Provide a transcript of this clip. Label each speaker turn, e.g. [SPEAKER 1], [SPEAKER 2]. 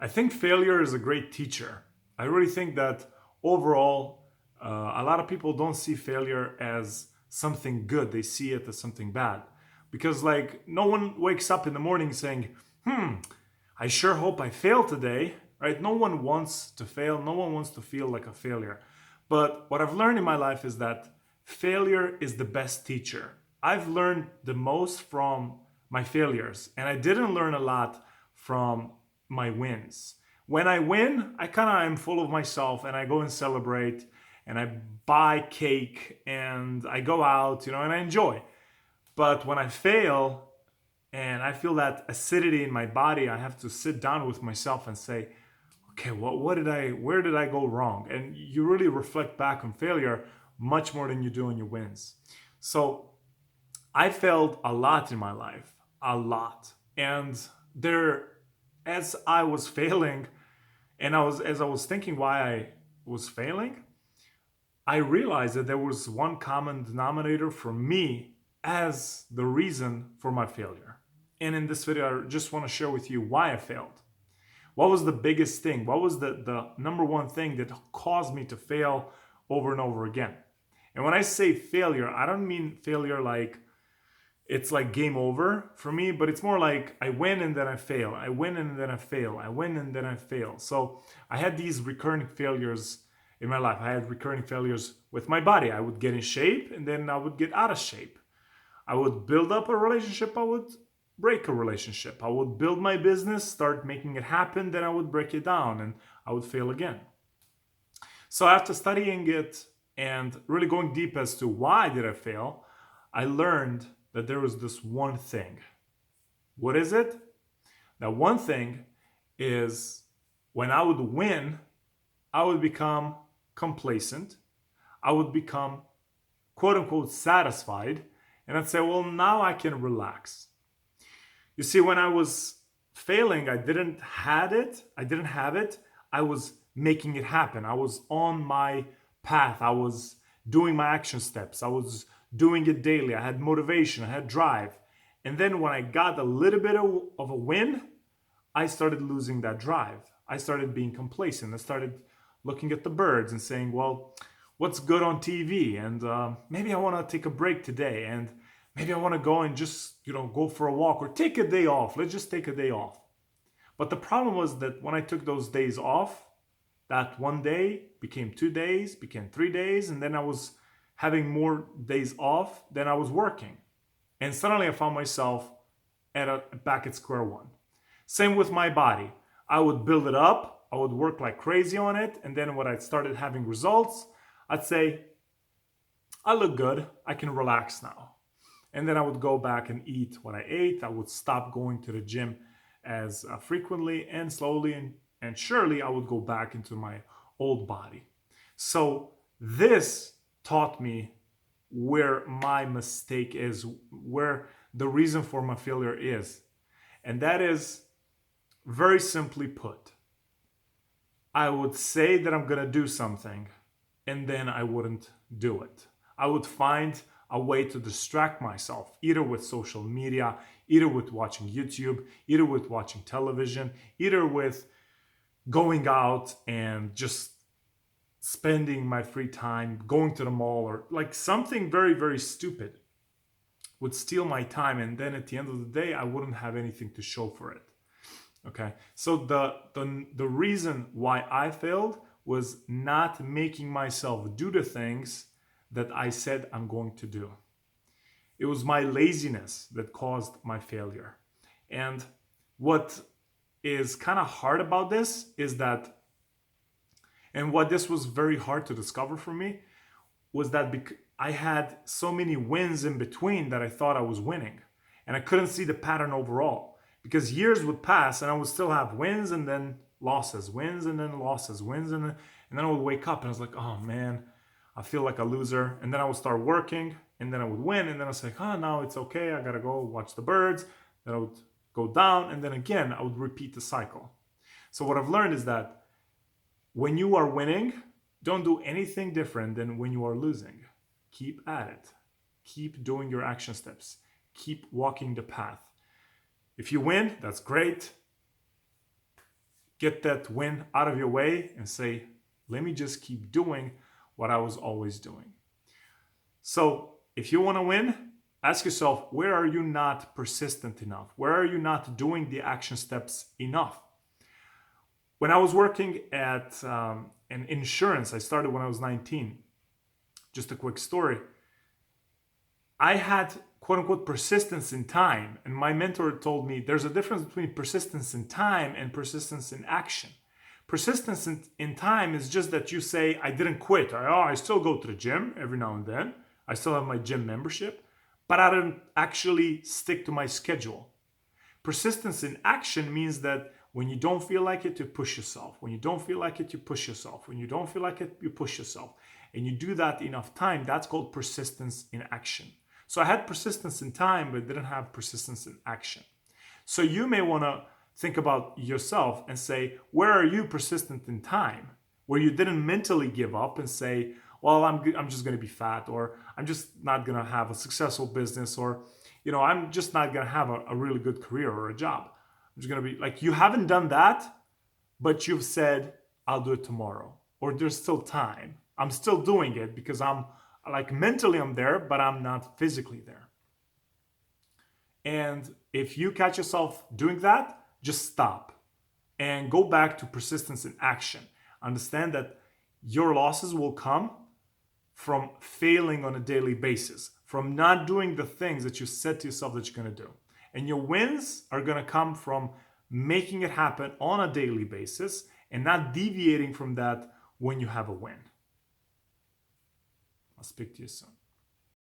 [SPEAKER 1] I think failure is a great teacher. I really think that overall, a lot of people don't see failure as something good. They see it as something bad. Because, like, no one wakes up in the morning saying, I sure hope I fail today, right? No one wants to fail. No one wants to feel like a failure. But what I've learned in my life is that failure is the best teacher. I've learned the most from my failures, and I didn't learn a lot from my wins. When I win, I kind of am full of myself and I go and celebrate and I buy cake and I go out, and I enjoy. But when I fail, and I feel that acidity in my body, I have to sit down with myself and say, okay, where did I go wrong? And you really reflect back on failure much more than you do on your wins. So I failed a lot in my life, a lot. And there, as I was failing, and as I was thinking why I was failing, I realized that there was one common denominator for me as the reason for my failure. And in this video, I just want to share with you why I failed. What was the biggest thing? What was the number one thing that caused me to fail over and over again? And when I say failure, I don't mean failure like it's like game over for me, but it's more like I win and then I fail. I win and then I fail. I win and then I fail. So I had these recurring failures in my life. I had recurring failures with my body. I would get in shape and then I would get out of shape. I would build up a relationship. I would break a relationship. I would build my business, start making it happen. Then I would break it down and I would fail again. So after studying it and really going deep as to why did I fail, I learned that there was this one thing. What is it? That one thing is when I would win, I would become complacent. I would become quote unquote satisfied. And I'd say, well, now I can relax. You see, when I was failing, I didn't have it. I was making it happen. I was on my path. I was doing my action steps. I was doing it daily. I had motivation. I had drive. And then when I got a little bit of a win, I started losing that drive. I started being complacent. I started looking at the birds and saying, well, what's good on TV? And maybe I want to take a break today. And maybe I want to go and just, go for a walk or take a day off. Let's just take a day off. But the problem was that when I took those days off, that one day became 2 days, became 3 days, and then I was having more days off than I was working. And suddenly I found myself back at square one. Same with my body. I would build it up, I would work like crazy on it, and then when I started having results, I'd say, I look good, I can relax now. And then I would go back and eat what I ate. I would stop going to the gym as frequently, and slowly and surely I would go back into my old body. So this taught me where my mistake is, where the reason for my failure is. And that is, very simply put, I would say that I'm going to do something and then I wouldn't do it. I would find a way to distract myself, either with social media, either with watching YouTube, either with watching television, either with going out and just spending my free time, going to the mall, or like something very, very stupid would steal my time. And then at the end of the day, I wouldn't have anything to show for it. Okay. So the reason why I failed was not making myself do the things that I said I'm going to do. It was my laziness that caused my failure. And what is kind of hard about this is that, and what this was very hard to discover for me, was that I had so many wins in between that I thought I was winning. And I couldn't see the pattern overall. Because years would pass and I would still have wins and then losses, wins and then losses, wins and then I would wake up and I was like, oh man, I feel like a loser. And then I would start working and then I would win. And then I was like, oh, now it's okay. I got to go watch the birds. Then I would go down. And then again, I would repeat the cycle. So what I've learned is that when you are winning, don't do anything different than when you are losing. Keep at it. Keep doing your action steps. Keep walking the path. If you win, that's great. get that win out of your way and say, let me just keep doing what I was always doing. So if you want to win, ask yourself, where are you not persistent enough? Where are you not doing the action steps enough? When I was working at an insurance, I started when I was 19. Just a quick story. I had quote unquote persistence in time. And my mentor told me there's a difference between persistence in time and persistence in action. Persistence in time is just that you say, I didn't quit. I still go to the gym every now and then. I still have my gym membership, but I didn't actually stick to my schedule. Persistence in action means that when you don't feel like it, you push yourself. When you don't feel like it, you push yourself. When you don't feel like it, you push yourself. And you do that enough time, that's called persistence in action. So I had persistence in time, but didn't have persistence in action. So you may want to think about yourself and say, where are you persistent in time? Where you didn't mentally give up and say, well, I'm just going to be fat, or I'm just not going to have a successful business, or, I'm just not going to have a really good career or a job. I'm just going to be like, you haven't done that, but you've said, I'll do it tomorrow, or there's still time. I'm still doing it because I'm like mentally I'm there, but I'm not physically there. And if you catch yourself doing that, just stop and go back to persistence in action. Understand that your losses will come from failing on a daily basis, from not doing the things that you said to yourself that you're going to do. And your wins are going to come from making it happen on a daily basis and not deviating from that when you have a win. I'll speak to you soon.